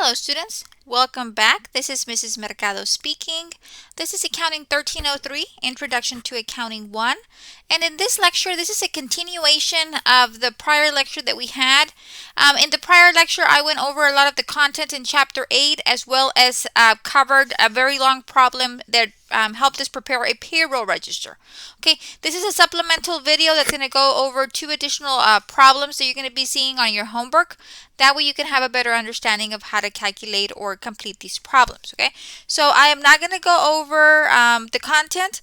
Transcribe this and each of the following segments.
Hello students, welcome back. This is Mrs. Mercado speaking. This is Accounting 1303, Introduction to Accounting 1. And in this lecture, this is a continuation of the prior lecture that we had. In the prior lecture, I went over a lot of the content in Chapter 8 as well as covered a very long problem that helped us prepare a payroll register. Okay, this is a supplemental video that's going to go over 2 additional problems that you're going to be seeing on your homework. That way you can have a better understanding of how to calculate or complete these problems. Okay, so I am not going to go over the content.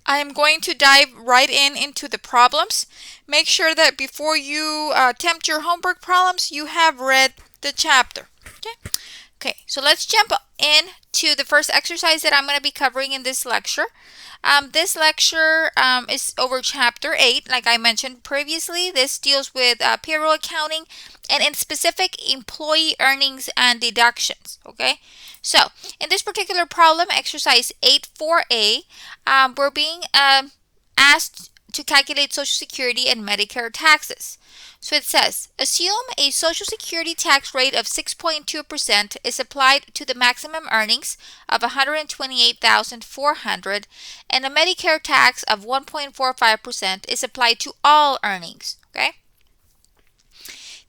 I am going to dive right into the problems. Make sure that before you attempt your homework problems, you have read the chapter. Okay, so let's jump into the first exercise that I'm going to be covering in this lecture. This lecture is over Chapter 8, like I mentioned previously. This deals with payroll accounting and in specific employee earnings and deductions. Okay, so in this particular problem, exercise 8-4A, we're being asked to calculate Social Security and Medicare taxes. So it says, assume a Social Security tax rate of 6.2% is applied to the maximum earnings of $128,400 and a Medicare tax of 1.45% is applied to all earnings. Okay?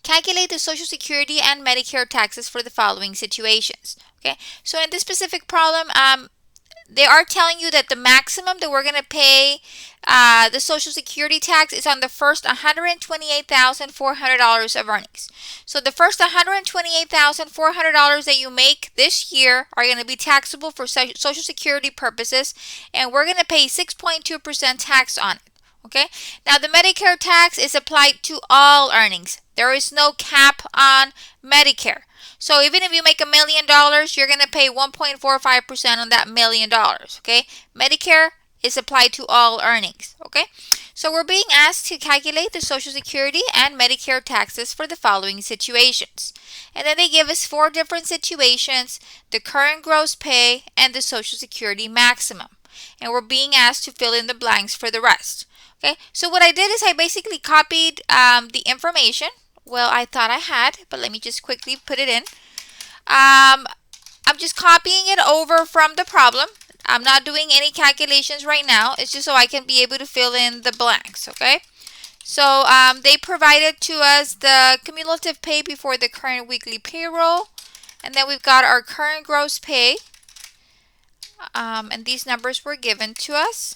Calculate the Social Security and Medicare taxes for the following situations. Okay? So in this specific problem, they are telling you that the maximum that we're going to pay the Social Security tax is on the first $128,400 of earnings. So the first $128,400 that you make this year are going to be taxable for Social Security purposes, and we're going to pay 6.2% tax on it. Okay. Now the Medicare tax is applied to all earnings. There is no cap on Medicare. So even if you make $1 million, you're going to pay 1.45% on that $1 million. Okay. Medicare is applied to all earnings. Okay. So we're being asked to calculate the Social Security and Medicare taxes for the following situations. And then they give us 4 different situations: the current gross pay and the Social Security maximum. And we're being asked to fill in the blanks for the rest. Okay, so what I did is I basically copied the information. Well, I thought I had, but let me just quickly put it in. I'm just copying it over from the problem. I'm not doing any calculations right now. It's just so I can be able to fill in the blanks, okay? So they provided to us the cumulative pay before the current weekly payroll. And then we've got our current gross pay. And these numbers were given to us.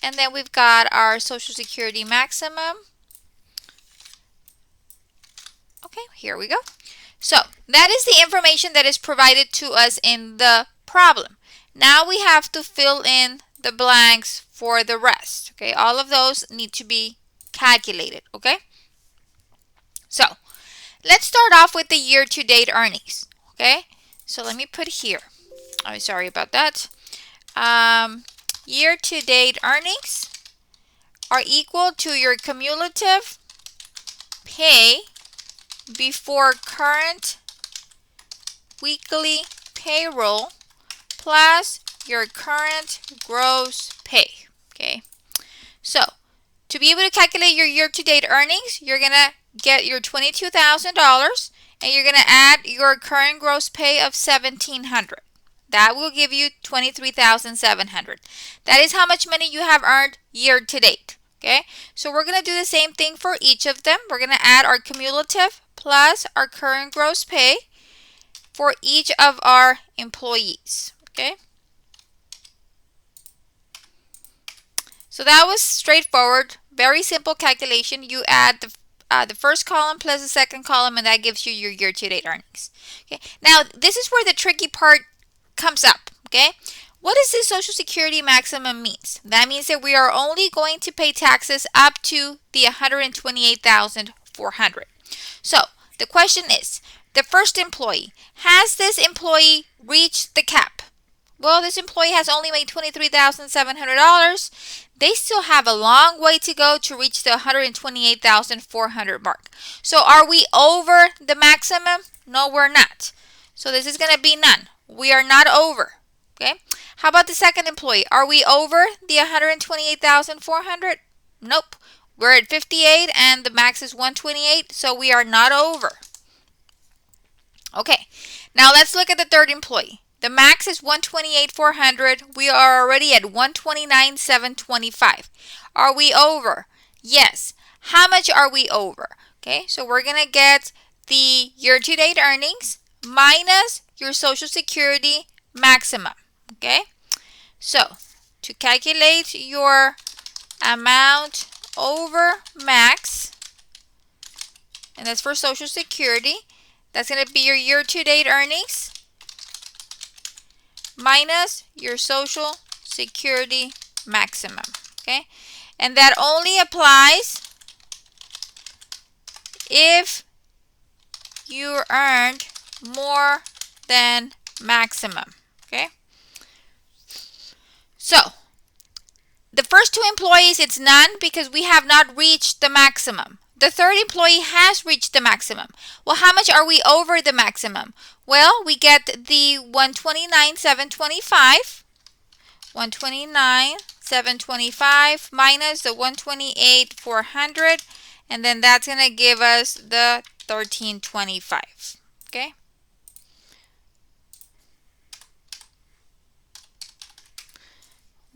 And then we've got our Social Security maximum. Okay, here we go. So that is the information that is provided to us in the problem. Now we have to fill in the blanks for the rest. Okay, all of those need to be calculated. Okay, so let's start off with the year-to-date earnings. Okay, so let me put here. Oh, sorry about that. Year-to-date earnings are equal to your cumulative pay before current weekly payroll plus your current gross pay. Okay, so to be able to calculate your year-to-date earnings, you're going to get your $22,000 and you're going to add your current gross pay of $1,700. That will give you $23,700. That is how much money you have earned year to date. Okay, so we're going to do the same thing for each of them. We're going to add our cumulative plus our current gross pay for each of our employees. Okay, so that was straightforward, very simple calculation. You add the first column plus the second column, and that gives you your year-to-date earnings. Okay, now this is where the tricky part comes up. Okay, what does this Social Security maximum means? That means that we are only going to pay taxes up to the $128,400. So the question is, the first employee, has this employee reached the cap? Well, this employee has only made $23,700. They still have a long way to go to reach the $128,400 mark. So are we over the maximum? No, we're not. So this is going to be none. We are not over. Okay. How about the second employee? Are we over the $128,400? Nope. We're at 58 and the max is 128, so we are not over. Okay, now let's look at the third employee. The max is 128,400. We are already at 129,725. Are we over? Yes. How much are we over? Okay, so we're going to get the year-to-date earnings minus your Social Security maximum. Okay, so to calculate your amount over max, and that's for Social Security, that's going to be your year-to-date earnings minus your Social Security maximum. Okay, and that only applies if you earned more than maximum. Okay, so the first two employees, it's none because we have not reached the maximum. The third employee has reached the maximum. Well, how much are we over the maximum? Well, we get the 129,725. 129,725 minus the 128,400, and then that's going to give us the 1325. Okay?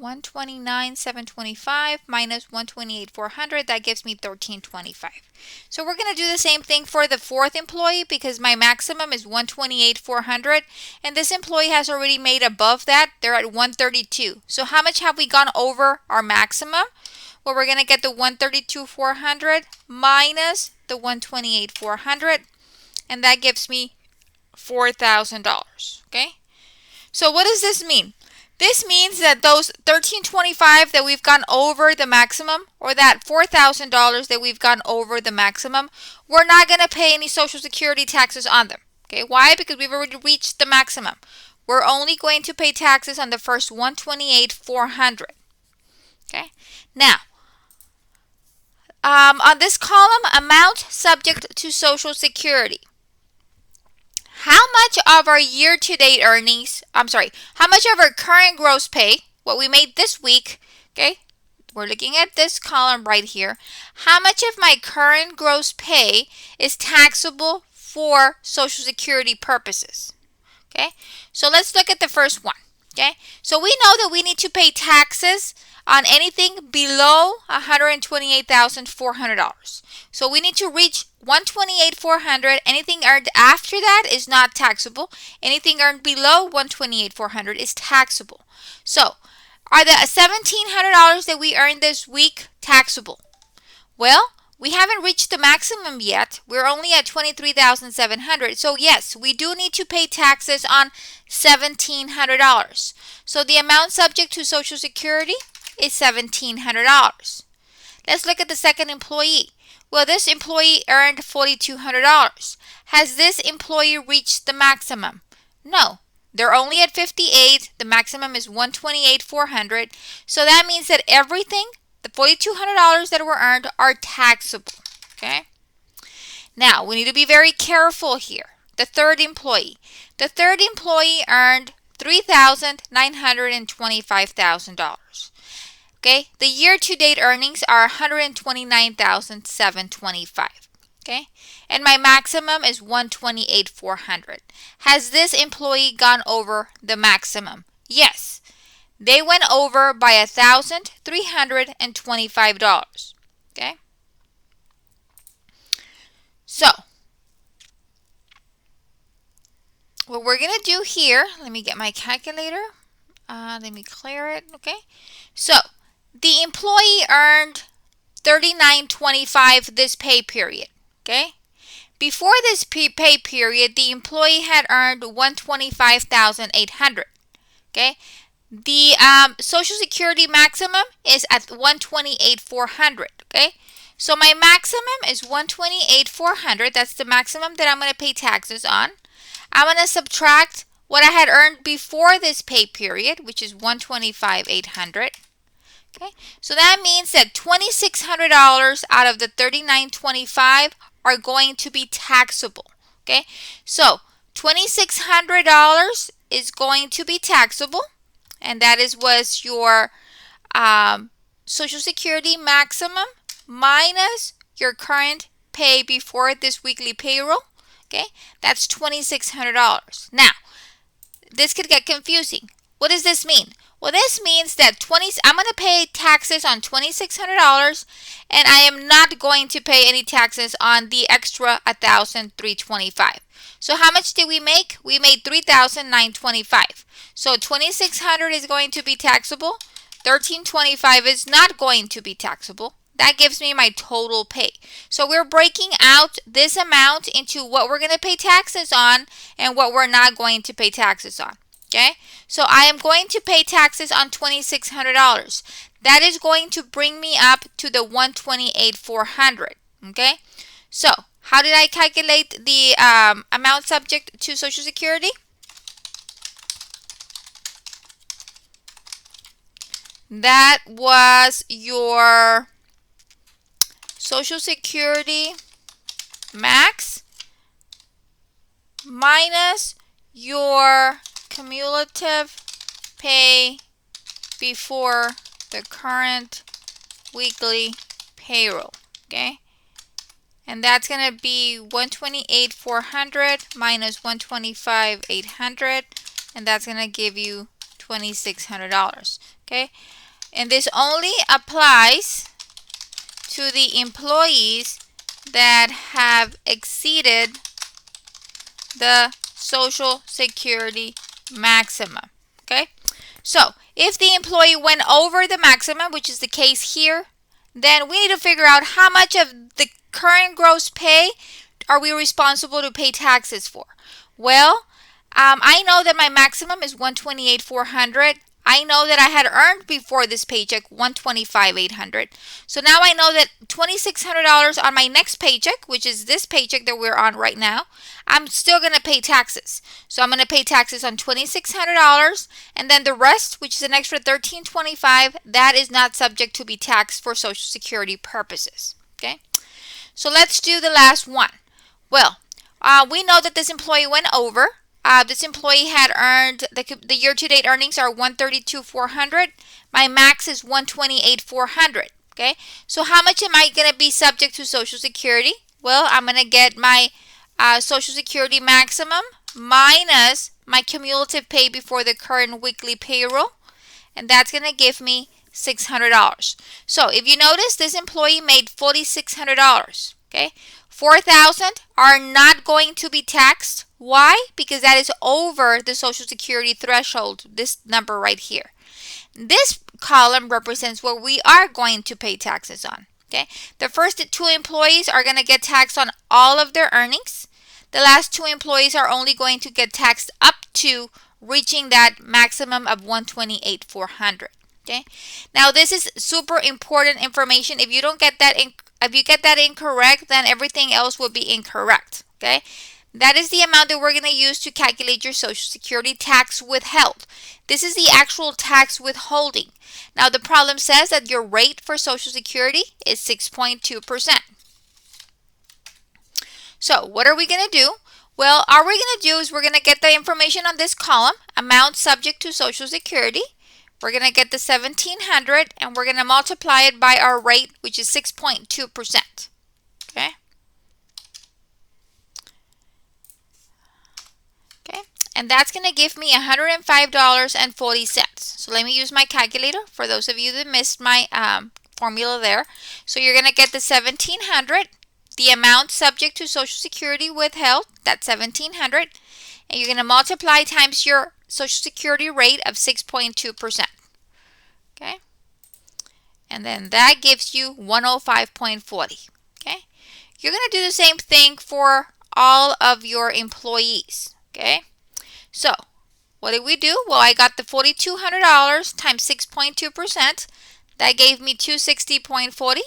$129,725 minus $128,400, that gives me $1325. So we're going to do the same thing for the fourth employee because my maximum is $128,400 and this employee has already made above that. They're at $132,000. So how much have we gone over our maximum? Well, we're going to get the $132,400 minus the $128,400, and that gives me $4,000. Okay? So what does this mean? This means that those $1325 that we've gone over the maximum, or that $4,000 that we've gone over the maximum, we're not going to pay any Social Security taxes on them. Okay, why? Because we've already reached the maximum. We're only going to pay taxes on the first $128,400. Okay, now on this column, amount subject to Social Security. How much of our year-to-date earnings, how much of our current gross pay, what we made this week, okay, we're looking at this column right here. How much of my current gross pay is taxable for Social Security purposes? Okay, so let's look at the first one. Okay, so we know that we need to pay taxes on anything below $128,400. So we need to reach $128,400. Anything earned after that is not taxable. Anything earned below $128,400 is taxable. So are the $1,700 that we earned this week taxable? Well, we haven't reached the maximum yet. We're only at $23,700. So yes, we do need to pay taxes on $1,700. So the amount subject to Social Security is $1,700. Let's look at the second employee. Well, this employee earned $4,200. Has this employee reached the maximum? No. They're only at 58. The maximum is 128,400. So that means that everything, the $4,200 that were earned, are taxable. Okay? Now, we need to be very careful here. The third employee. The third employee earned $3,925,000. Okay? The year-to-date earnings are $129,725. Okay? And my maximum is $128,400. Has this employee gone over the maximum? Yes. They went over by $1,325. Okay? So, what we're going to do here, let me get my calculator. Let me clear it. Okay? So, the employee earned $39.25 this pay period. Okay? Before this pay period, the employee had earned $125,800. Okay? The Social Security maximum is at $128,400. Okay? So my maximum is $128,400. That's the maximum that I'm going to pay taxes on. I'm going to subtract what I had earned before this pay period, which is $125,800. Okay, so that means that $2,600 out of the $39.25 are going to be taxable. Okay, so $2,600 is going to be taxable, and that was your Social Security maximum minus your current pay before this weekly payroll. Okay, that's $2,600. Now, this could get confusing. What does this mean? Well, this means that I'm going to pay taxes on $2,600, and I am not going to pay any taxes on the extra $1,325. So how much did we make? We made $3,925. So $2,600 is going to be taxable. $1,325 is not going to be taxable. That gives me my total pay. So we're breaking out this amount into what we're going to pay taxes on and what we're not going to pay taxes on. Okay, so I am going to pay taxes on $2,600. That is going to bring me up to the $128,400. Okay, so how did I calculate the amount subject to Social Security? That was your Social Security max minus your cumulative pay before the current weekly payroll. Okay, and that's going to be $128,400 minus $125,800, and that's going to give you $2,600. Okay, and this only applies to the employees that have exceeded the Social Security maximum. Okay, so if the employee went over the maximum, which is the case here, then we need to figure out how much of the current gross pay are we responsible to pay taxes for. Well, I know that my maximum is $128,400. I know that I had earned before this paycheck $125,800. So now I know that $2,600 on my next paycheck, which is this paycheck that we're on right now, I'm still going to pay taxes. So I'm going to pay taxes on $2,600, and then the rest, which is an extra $1,325, that is not subject to be taxed for Social Security purposes. Okay, so let's do the last one. Well, we know that this employee went over. This employee had earned, the year-to-date earnings are $132,400. My max is $128,400. Okay, so how much am I going to be subject to Social Security? Well, I'm going to get my Social Security maximum minus my cumulative pay before the current weekly payroll, and that's going to give me $600. So if you notice, this employee made $4,600. Okay, $4,000 are not going to be taxed. Why? Because that is over the Social Security threshold, this number right here. This column represents what we are going to pay taxes on. Okay, the first two employees are going to get taxed on all of their earnings. The last two employees are only going to get taxed up to reaching that maximum of $128,400. Okay, now this is super important information. If you don't get that, if you get that incorrect, then everything else will be incorrect. Okay, that is the amount that we're going to use to calculate your Social Security tax withheld. This is the actual tax withholding. Now the problem says that your rate for Social Security is 6.2%. So what are we going to do? Well, all we're going to do is we're going to get the information on this column, amount subject to Social Security. We're going to get the $1,700, and we're going to multiply it by our rate, which is 6.2%. Okay. Okay, and that's going to give me $105.40. So let me use my calculator for those of you that missed my formula there. So you're going to get the $1,700, the amount subject to Social Security withheld, that's $1,700, and you're going to multiply times your Social Security rate of 6.2%. Okay, and then that gives you 105.40. Okay, you're going to do the same thing for all of your employees. Okay, so what did we do? Well, I got the $4,200 times 6.2%. That gave me $260.40.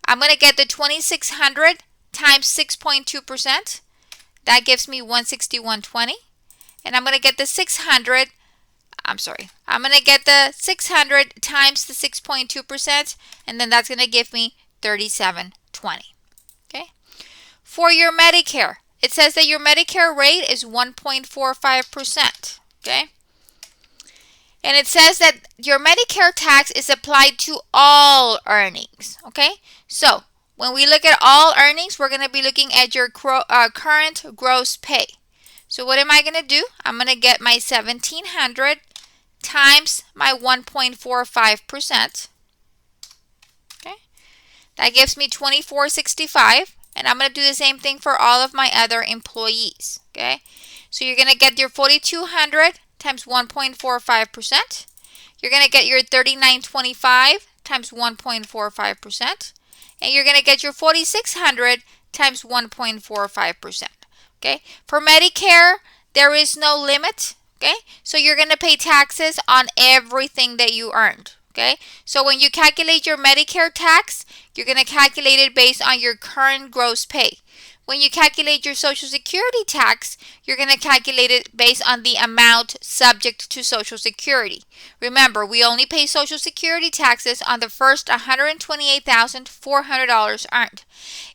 I'm going to get the $2,600 times 6.2%. That gives me $161.20. And I'm going to get the I'm going to get the 600 times the 6.2%, and then that's going to give me $37.20. Okay. For your Medicare, it says that your Medicare rate is 1.45%. Okay. And it says that your Medicare tax is applied to all earnings. Okay. So when we look at all earnings, we're going to be looking at your current gross pay. So what am I going to do? I'm going to get my 1,700 times my 1.45%. Okay, that gives me 2465, and I'm going to do the same thing for all of my other employees. Okay, so you're going to get your 4,200 times 1.45%. You're going to get your 3,925 times 1.45%, and you're going to get your 4,600 times 1.45%. Okay, for Medicare, there is no limit. Okay, so you're going to pay taxes on everything that you earned. Okay, so when you calculate your Medicare tax, you're going to calculate it based on your current gross pay. When you calculate your Social Security tax, you're going to calculate it based on the amount subject to Social Security. Remember, we only pay Social Security taxes on the first $128,400 earned.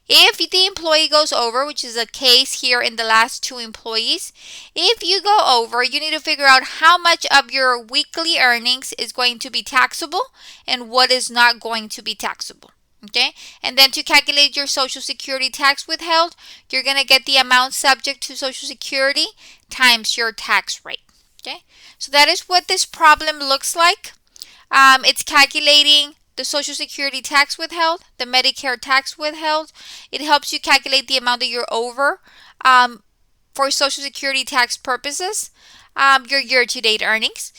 If the employee goes over, which is a case here in the last two employees, if you go over, you need to figure out how much of your weekly earnings is going to be taxable and what is not going to be taxable. Okay, and then to calculate your Social Security tax withheld, you're going to get the amount subject to Social Security times your tax rate. Okay, so that is what this problem looks like. It's calculating the Social Security tax withheld, the Medicare tax withheld. It helps you calculate the amount that you're over for Social Security tax purposes, your year-to-date earnings.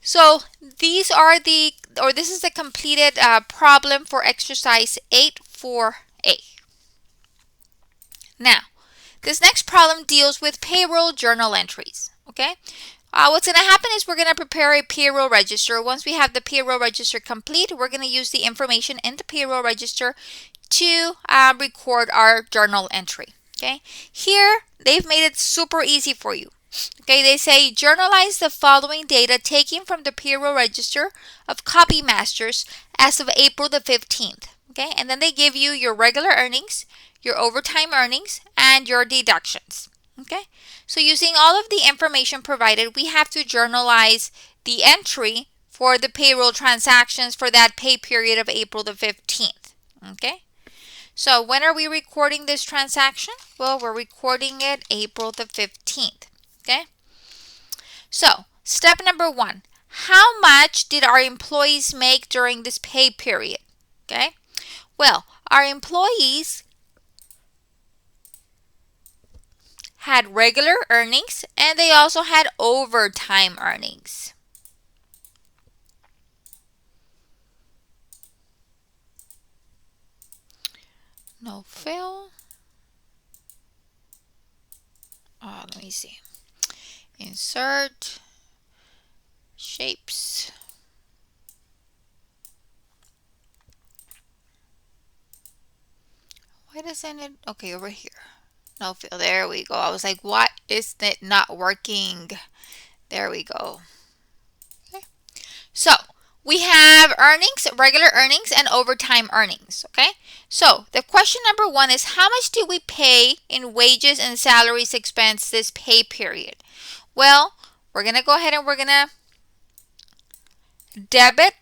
So this is the completed problem for exercise 8-4A. Now, this next problem deals with payroll journal entries. Okay, what's going to happen is we're going to prepare a payroll register. Once we have the payroll register complete, we're going to use the information in the payroll register to record our journal entry. Okay, here they've made it super easy for you. Okay, they say journalize the following data taken from the payroll register of copy masters as of April the 15th. Okay, and then they give you your regular earnings, your overtime earnings, and your deductions. Okay, so using all of the information provided, we have to journalize the entry for the payroll transactions for that pay period of April the 15th. Okay, so when are we recording this transaction? Well, we're recording it April the 15th. Okay, so step number 1, how much did our employees make during this pay period? Okay, well, our employees had regular earnings and they also had overtime earnings. No fill. Let me see. Insert shapes. Why doesn't it? Okay, over here. No fill. There we go. I was like, why is it not working? There we go. Okay. So we have earnings, regular earnings, and overtime earnings. Okay. So the question number 1 is how much did we pay in wages and salaries expense this pay period? Well, we're going to go ahead and we're going to debit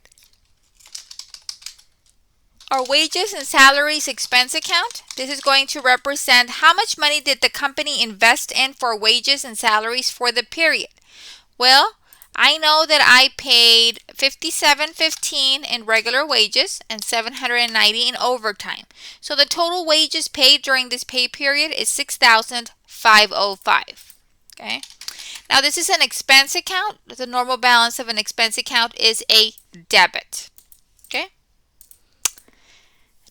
our wages and salaries expense account. This is going to represent how much money did the company invest in for wages and salaries for the period. Well, I know that I paid $57.15 in regular wages and $790 in overtime. So the total wages paid during this pay period is $6,505. Okay. Now this is an expense account. The normal balance of an expense account is a debit. Okay.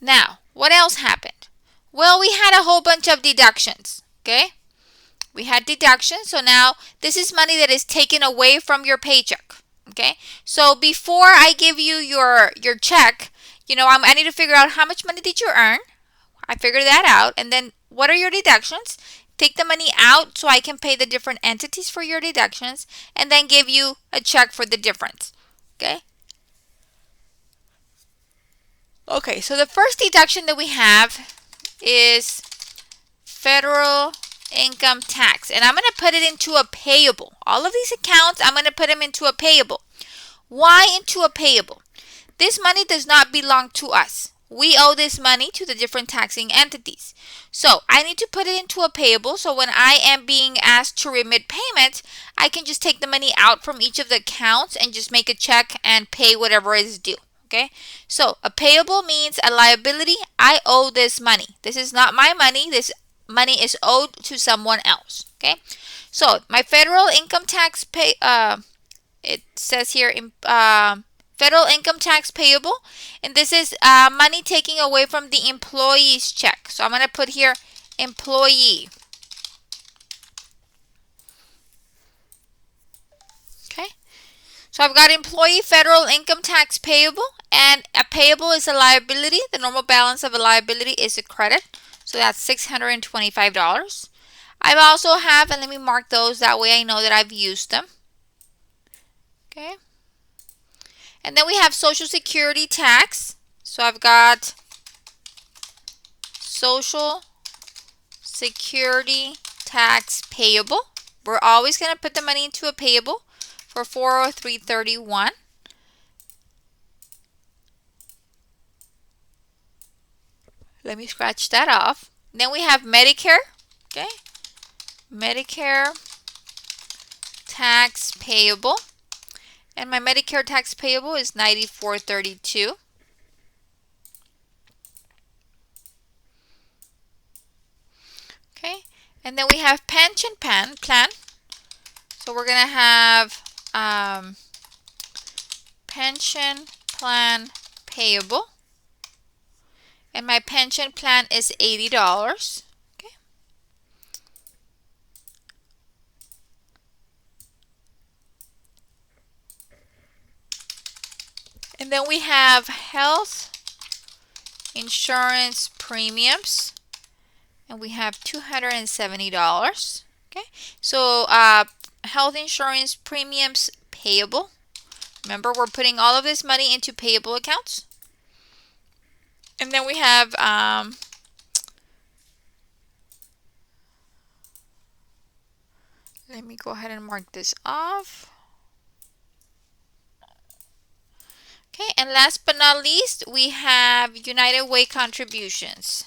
Now, what else happened? Well, we had a whole bunch of deductions. Okay. We had deductions. So now this is money that is taken away from your paycheck. Okay. So before I give you your check, I need to figure out how much money did you earn. I figured that out. And then what are your deductions? Take the money out so I can pay the different entities for your deductions and then give you a check for the difference. Okay. Okay, so the first deduction that we have is federal income tax. And I'm going to put it into a payable. All of these accounts, I'm going to put them into a payable. Why into a payable? This money does not belong to us. we owe this money to the different taxing entities. So I need to put it into a payable. So when I am being asked to remit payment, I can just take the money out from each of the accounts and just make a check and pay whatever is due. Okay, so a payable means a liability. I owe this money. This is not my money. This money is owed to someone else. Okay, so my federal income tax it says here federal income tax payable, and this is money taken away from the employee's check. So I'm going to put here employee. Okay, so I've got employee federal income tax payable, and a payable is a liability. The normal balance of a liability is a credit, so that's $625. I also have, and let me mark those, that way I know that I've used them. Okay, and then we have Social Security tax. So I've got Social Security tax payable. We're always going to put the money into a payable for 403.31. Let me scratch that off. Then we have Medicare. Okay, Medicare tax payable, and my Medicare tax payable is $94.32. Okay, and then we have pension plan. So we're going to have pension plan payable, and my pension plan is $80. Okay, and then we have health insurance premiums, and we have $270. Okay, so health insurance premiums payable. Remember, we're putting all of this money into payable accounts. And then we have let me go ahead and mark this off. Okay, and last but not least, we have United Way contributions.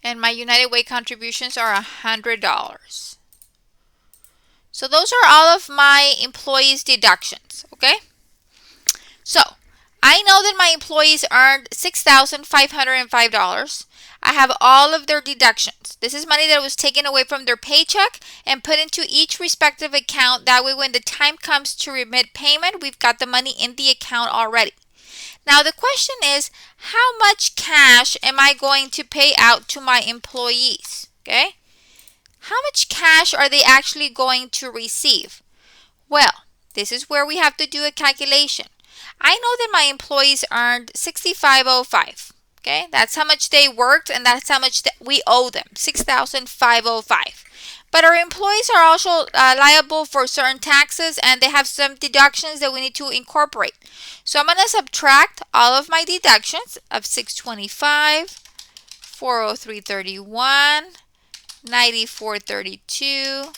And my United Way contributions are $100. So those are all of my employees' deductions, okay? So I know that my employees earned $6,505. I have all of their deductions. This is money that was taken away from their paycheck and put into each respective account. That way, when the time comes to remit payment, we've got the money in the account already. Now, the question is, how much cash am I going to pay out to my employees? Okay? How much cash are they actually going to receive? Well, this is where we have to do a calculation. I know that my employees earned $6,505. Okay, that's how much they worked, and that's how much that we owe them, $6,505. But our employees are also liable for certain taxes, and they have some deductions that we need to incorporate. So I'm going to subtract all of my deductions of $625, $403.31, $94.32,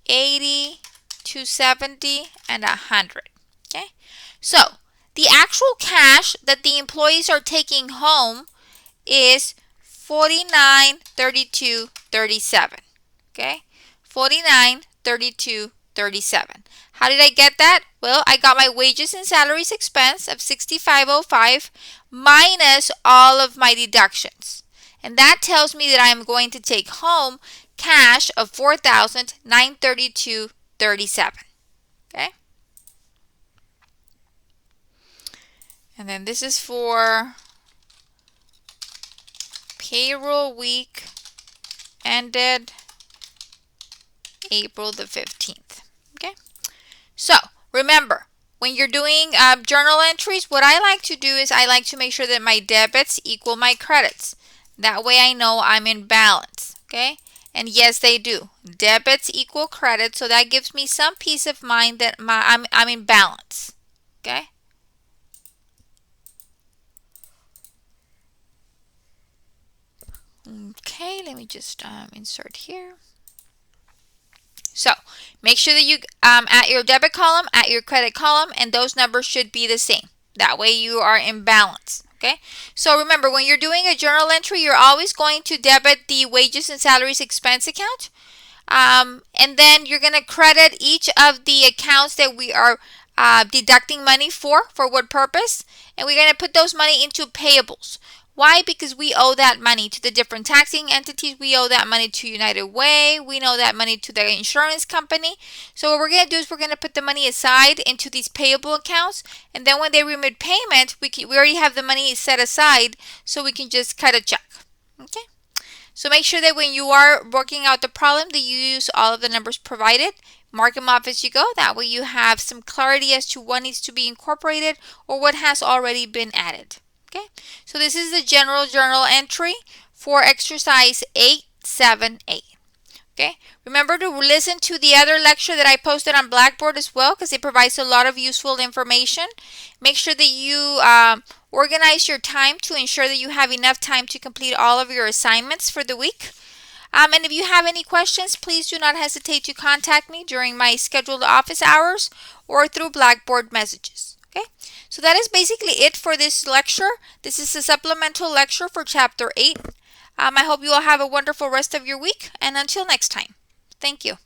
$80, $270, and $100. Okay, so the actual cash that the employees are taking home is $49.32.37. Okay, $49.32.37. How did I get that? Well, I got my wages and salaries expense of $6,505 minus all of my deductions. And that tells me that I'm going to take home cash of $4,932.37. Okay? And then this is for payroll week ended April the 15th. Okay? So, remember, when you're doing journal entries, what I like to do is I like to make sure that my debits equal my credits. That way I know I'm in balance. Okay? And yes, they do. Debits equal credits, so that gives me some peace of mind that I'm in balance. Okay? Okay, let me just insert here. So, Make sure that you at your debit column, at your credit column, and those numbers should be the same. That way you are in balance. Okay, so remember, when you're doing a journal entry, you're always going to debit the wages and salaries expense account. And then you're going to credit each of the accounts that we are deducting money for what purpose. And we're going to put those money into payables. Why? Because we owe that money to the different taxing entities. We owe that money to United Way. We owe that money to the insurance company. So what we're going to do is we're going to put the money aside into these payable accounts. And then when they remit payment, we already have the money set aside, so we can just cut a check. Okay? So make sure that when you are working out the problem that you use all of the numbers provided. Mark them off as you go. That way you have some clarity as to what needs to be incorporated or what has already been added. Okay, so this is the general journal entry for exercise 878. Okay, remember to listen to the other lecture that I posted on Blackboard as well, because it provides a lot of useful information. Make sure that you organize your time to ensure that you have enough time to complete all of your assignments for the week. And if you have any questions, please do not hesitate to contact me during my scheduled office hours or through Blackboard messages. Okay, so that is basically it for this lecture. This is a supplemental lecture for Chapter 8. I hope you all have a wonderful rest of your week, and until next time, thank you.